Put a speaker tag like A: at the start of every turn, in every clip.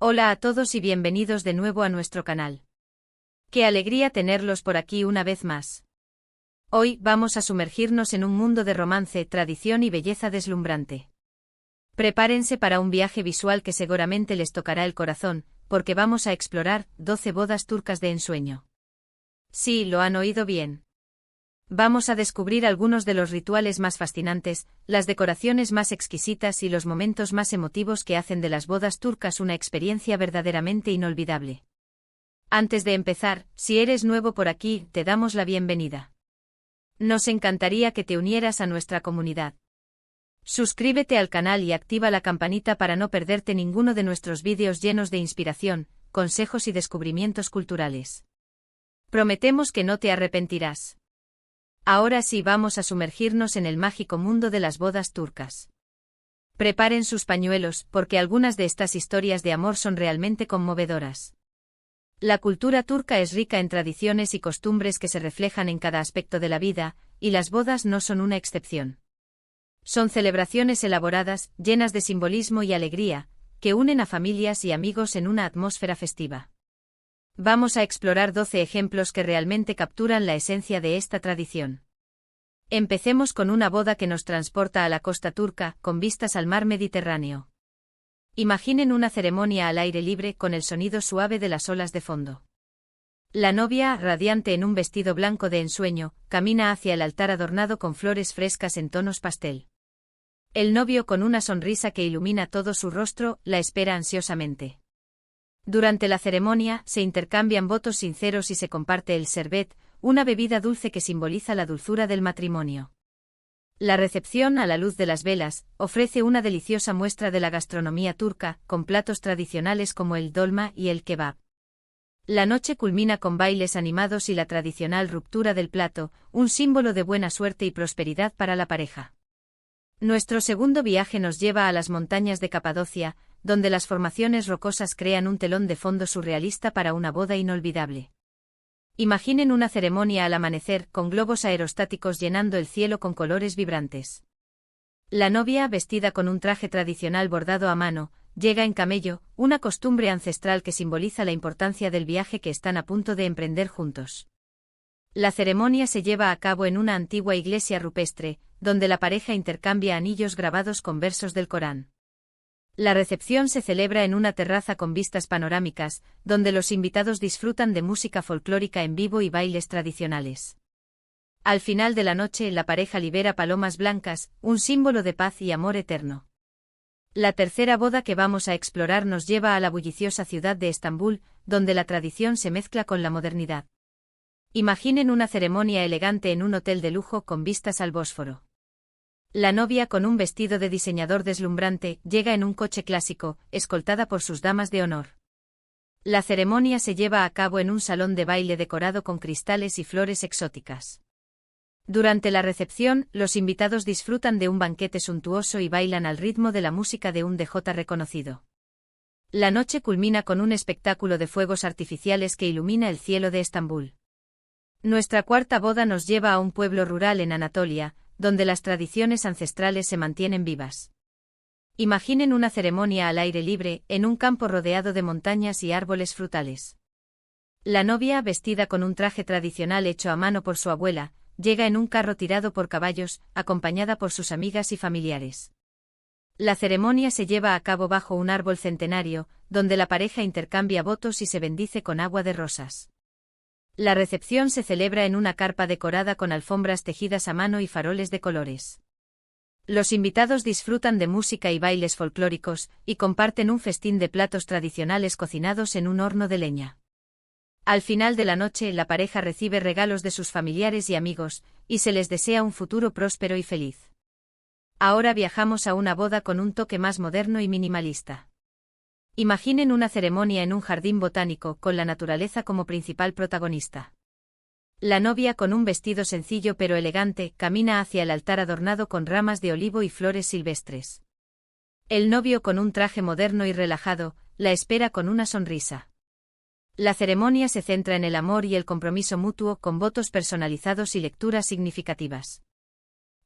A: Hola a todos y bienvenidos de nuevo a nuestro canal. Qué alegría tenerlos por aquí una vez más. Hoy vamos a sumergirnos en un mundo de romance, tradición y belleza deslumbrante. Prepárense para un viaje visual que seguramente les tocará el corazón, porque vamos a explorar 12 bodas turcas de ensueño. Sí, lo han oído bien. Vamos a descubrir algunos de los rituales más fascinantes, las decoraciones más exquisitas y los momentos más emotivos que hacen de las bodas turcas una experiencia verdaderamente inolvidable. Antes de empezar, si eres nuevo por aquí, te damos la bienvenida. Nos encantaría que te unieras a nuestra comunidad. Suscríbete al canal y activa la campanita para no perderte ninguno de nuestros vídeos llenos de inspiración, consejos y descubrimientos culturales. Prometemos que no te arrepentirás. Ahora sí vamos a sumergirnos en el mágico mundo de las bodas turcas. Preparen sus pañuelos, porque algunas de estas historias de amor son realmente conmovedoras. La cultura turca es rica en tradiciones y costumbres que se reflejan en cada aspecto de la vida, y las bodas no son una excepción. Son celebraciones elaboradas, llenas de simbolismo y alegría, que unen a familias y amigos en una atmósfera festiva. Vamos a explorar 12 ejemplos que realmente capturan la esencia de esta tradición. Empecemos con una boda que nos transporta a la costa turca, con vistas al mar Mediterráneo. Imaginen una ceremonia al aire libre con el sonido suave de las olas de fondo. La novia, radiante en un vestido blanco de ensueño, camina hacia el altar adornado con flores frescas en tonos pastel. El novio, con una sonrisa que ilumina todo su rostro, la espera ansiosamente. Durante la ceremonia, se intercambian votos sinceros y se comparte el sherbet, una bebida dulce que simboliza la dulzura del matrimonio. La recepción, a la luz de las velas, ofrece una deliciosa muestra de la gastronomía turca, con platos tradicionales como el dolma y el kebab. La noche culmina con bailes animados y la tradicional ruptura del plato, un símbolo de buena suerte y prosperidad para la pareja. Nuestro segundo viaje nos lleva a las montañas de Capadocia, donde las formaciones rocosas crean un telón de fondo surrealista para una boda inolvidable. Imaginen una ceremonia al amanecer, con globos aerostáticos llenando el cielo con colores vibrantes. La novia, vestida con un traje tradicional bordado a mano, llega en camello, una costumbre ancestral que simboliza la importancia del viaje que están a punto de emprender juntos. La ceremonia se lleva a cabo en una antigua iglesia rupestre, donde la pareja intercambia anillos grabados con versos del Corán. La recepción se celebra en una terraza con vistas panorámicas, donde los invitados disfrutan de música folclórica en vivo y bailes tradicionales. Al final de la noche, la pareja libera palomas blancas, un símbolo de paz y amor eterno. La tercera boda que vamos a explorar nos lleva a la bulliciosa ciudad de Estambul, donde la tradición se mezcla con la modernidad. Imaginen una ceremonia elegante en un hotel de lujo con vistas al Bósforo. La novia, con un vestido de diseñador deslumbrante, llega en un coche clásico, escoltada por sus damas de honor. La ceremonia se lleva a cabo en un salón de baile decorado con cristales y flores exóticas. Durante la recepción, los invitados disfrutan de un banquete suntuoso y bailan al ritmo de la música de un DJ reconocido. La noche culmina con un espectáculo de fuegos artificiales que ilumina el cielo de Estambul. Nuestra cuarta boda nos lleva a un pueblo rural en Anatolia, donde las tradiciones ancestrales se mantienen vivas. Imaginen una ceremonia al aire libre, en un campo rodeado de montañas y árboles frutales. La novia, vestida con un traje tradicional hecho a mano por su abuela, llega en un carro tirado por caballos, acompañada por sus amigas y familiares. La ceremonia se lleva a cabo bajo un árbol centenario, donde la pareja intercambia votos y se bendice con agua de rosas. La recepción se celebra en una carpa decorada con alfombras tejidas a mano y faroles de colores. Los invitados disfrutan de música y bailes folclóricos, y comparten un festín de platos tradicionales cocinados en un horno de leña. Al final de la noche, la pareja recibe regalos de sus familiares y amigos, y se les desea un futuro próspero y feliz. Ahora viajamos a una boda con un toque más moderno y minimalista. Imaginen una ceremonia en un jardín botánico, con la naturaleza como principal protagonista. La novia, con un vestido sencillo pero elegante, camina hacia el altar adornado con ramas de olivo y flores silvestres. El novio, con un traje moderno y relajado, la espera con una sonrisa. La ceremonia se centra en el amor y el compromiso mutuo, con votos personalizados y lecturas significativas.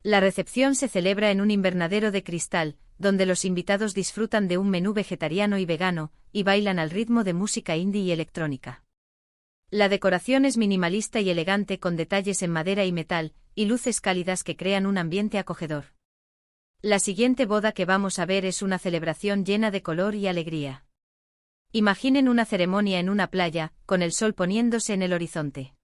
A: La recepción se celebra en un invernadero de cristal, donde los invitados disfrutan de un menú vegetariano y vegano, y bailan al ritmo de música indie y electrónica. La decoración es minimalista y elegante con detalles en madera y metal, y luces cálidas que crean un ambiente acogedor. La siguiente boda que vamos a ver es una celebración llena de color y alegría. Imaginen una ceremonia en una playa, con el sol poniéndose en el horizonte.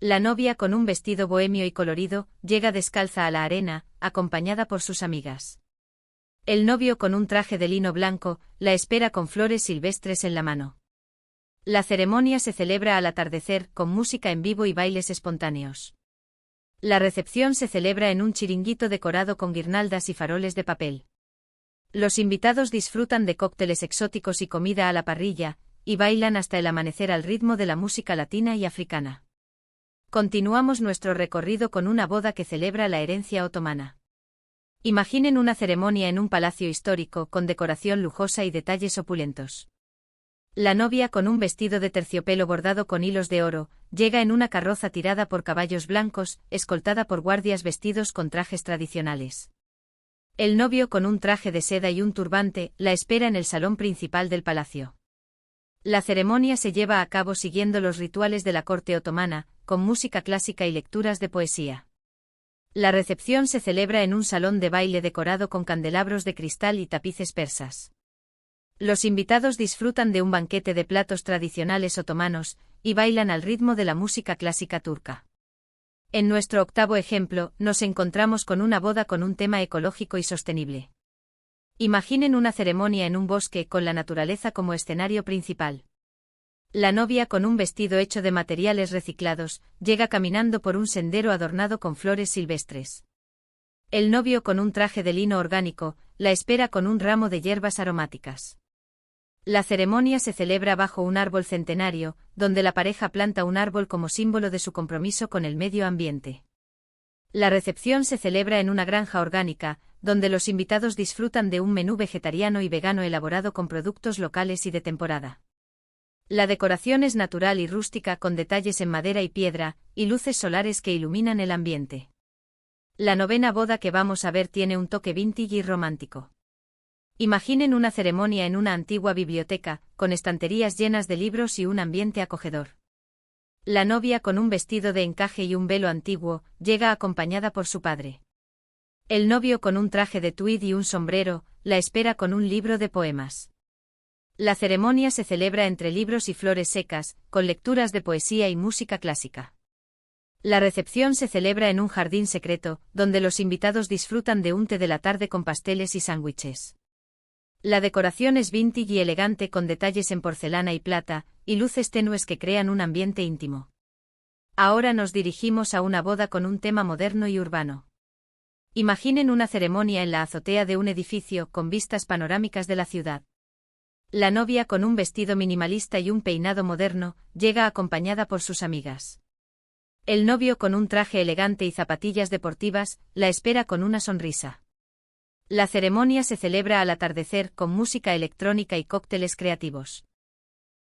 A: La novia, con un vestido bohemio y colorido, llega descalza a la arena, acompañada por sus amigas. El novio, con un traje de lino blanco, la espera con flores silvestres en la mano. La ceremonia se celebra al atardecer, con música en vivo y bailes espontáneos. La recepción se celebra en un chiringuito decorado con guirnaldas y faroles de papel. Los invitados disfrutan de cócteles exóticos y comida a la parrilla, y bailan hasta el amanecer al ritmo de la música latina y africana. Continuamos nuestro recorrido con una boda que celebra la herencia otomana. Imaginen una ceremonia en un palacio histórico con decoración lujosa y detalles opulentos. La novia, con un vestido de terciopelo bordado con hilos de oro, llega en una carroza tirada por caballos blancos, escoltada por guardias vestidos con trajes tradicionales. El novio, con un traje de seda y un turbante, la espera en el salón principal del palacio. La ceremonia se lleva a cabo siguiendo los rituales de la corte otomana, con música clásica y lecturas de poesía. La recepción se celebra en un salón de baile decorado con candelabros de cristal y tapices persas. Los invitados disfrutan de un banquete de platos tradicionales otomanos, y bailan al ritmo de la música clásica turca. En nuestro octavo ejemplo, nos encontramos con una boda con un tema ecológico y sostenible. Imaginen una ceremonia en un bosque con la naturaleza como escenario principal. La novia, con un vestido hecho de materiales reciclados, llega caminando por un sendero adornado con flores silvestres. El novio, con un traje de lino orgánico, la espera con un ramo de hierbas aromáticas. La ceremonia se celebra bajo un árbol centenario, donde la pareja planta un árbol como símbolo de su compromiso con el medio ambiente. La recepción se celebra en una granja orgánica, donde los invitados disfrutan de un menú vegetariano y vegano elaborado con productos locales y de temporada. La decoración es natural y rústica con detalles en madera y piedra, y luces solares que iluminan el ambiente. La novena boda que vamos a ver tiene un toque vintage y romántico. Imaginen una ceremonia en una antigua biblioteca, con estanterías llenas de libros y un ambiente acogedor. La novia, con un vestido de encaje y un velo antiguo, llega acompañada por su padre. El novio, con un traje de tweed y un sombrero, la espera con un libro de poemas. La ceremonia se celebra entre libros y flores secas, con lecturas de poesía y música clásica. La recepción se celebra en un jardín secreto, donde los invitados disfrutan de un té de la tarde con pasteles y sándwiches. La decoración es vintage y elegante con detalles en porcelana y plata, y luces tenues que crean un ambiente íntimo. Ahora nos dirigimos a una boda con un tema moderno y urbano. Imaginen una ceremonia en la azotea de un edificio con vistas panorámicas de la ciudad. La novia, con un vestido minimalista y un peinado moderno, llega acompañada por sus amigas. El novio, con un traje elegante y zapatillas deportivas, la espera con una sonrisa. La ceremonia se celebra al atardecer con música electrónica y cócteles creativos.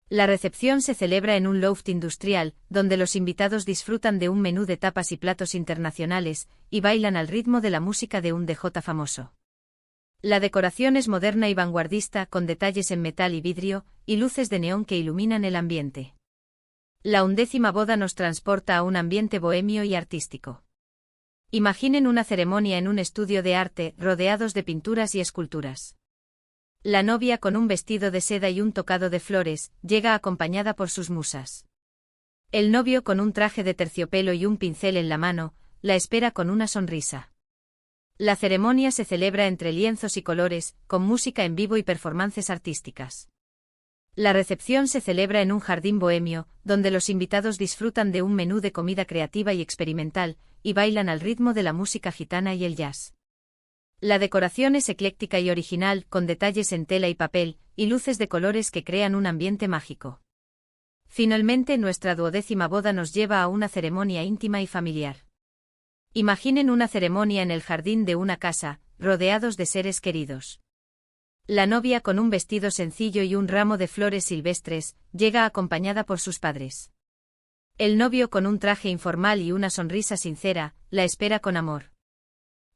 A: La recepción se celebra en un loft industrial, donde los invitados disfrutan de un menú de tapas y platos internacionales, y bailan al ritmo de la música de un DJ famoso. La decoración es moderna y vanguardista con detalles en metal y vidrio, y luces de neón que iluminan el ambiente. La 11ª boda nos transporta a un ambiente bohemio y artístico. Imaginen una ceremonia en un estudio de arte, rodeados de pinturas y esculturas. La novia, con un vestido de seda y un tocado de flores, llega acompañada por sus musas. El novio, con un traje de terciopelo y un pincel en la mano, la espera con una sonrisa. La ceremonia se celebra entre lienzos y colores, con música en vivo y performances artísticas. La recepción se celebra en un jardín bohemio, donde los invitados disfrutan de un menú de comida creativa y experimental, y bailan al ritmo de la música gitana y el jazz. La decoración es ecléctica y original, con detalles en tela y papel, y luces de colores que crean un ambiente mágico. Finalmente, nuestra 12ª boda nos lleva a una ceremonia íntima y familiar. Imaginen una ceremonia en el jardín de una casa, rodeados de seres queridos. La novia, con un vestido sencillo y un ramo de flores silvestres, llega acompañada por sus padres. El novio, con un traje informal y una sonrisa sincera, la espera con amor.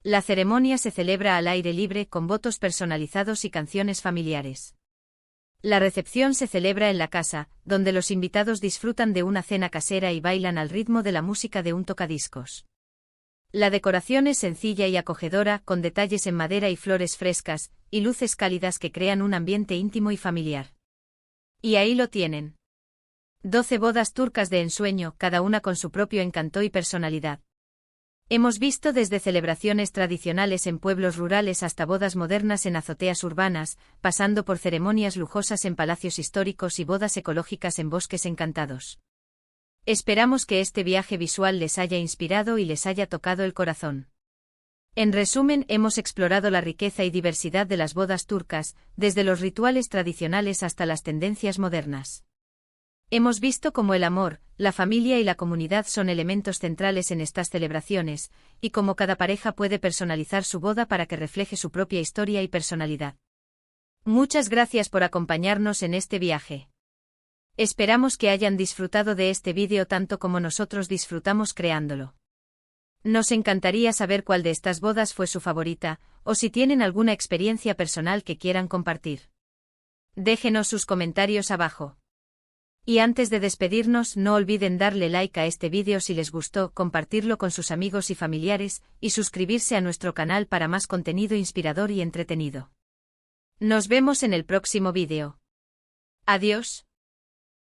A: La ceremonia se celebra al aire libre con votos personalizados y canciones familiares. La recepción se celebra en la casa, donde los invitados disfrutan de una cena casera y bailan al ritmo de la música de un tocadiscos. La decoración es sencilla y acogedora, con detalles en madera y flores frescas, y luces cálidas que crean un ambiente íntimo y familiar. Y ahí lo tienen. 12 bodas turcas de ensueño, cada una con su propio encanto y personalidad. Hemos visto desde celebraciones tradicionales en pueblos rurales hasta bodas modernas en azoteas urbanas, pasando por ceremonias lujosas en palacios históricos y bodas ecológicas en bosques encantados. Esperamos que este viaje visual les haya inspirado y les haya tocado el corazón. En resumen, hemos explorado la riqueza y diversidad de las bodas turcas, desde los rituales tradicionales hasta las tendencias modernas. Hemos visto cómo el amor, la familia y la comunidad son elementos centrales en estas celebraciones, y cómo cada pareja puede personalizar su boda para que refleje su propia historia y personalidad. Muchas gracias por acompañarnos en este viaje. Esperamos que hayan disfrutado de este vídeo tanto como nosotros disfrutamos creándolo. Nos encantaría saber cuál de estas bodas fue su favorita, o si tienen alguna experiencia personal que quieran compartir. Déjenos sus comentarios abajo. Y antes de despedirnos, no olviden darle like a este vídeo si les gustó, compartirlo con sus amigos y familiares, y suscribirse a nuestro canal para más contenido inspirador y entretenido. Nos vemos en el próximo vídeo. Adiós.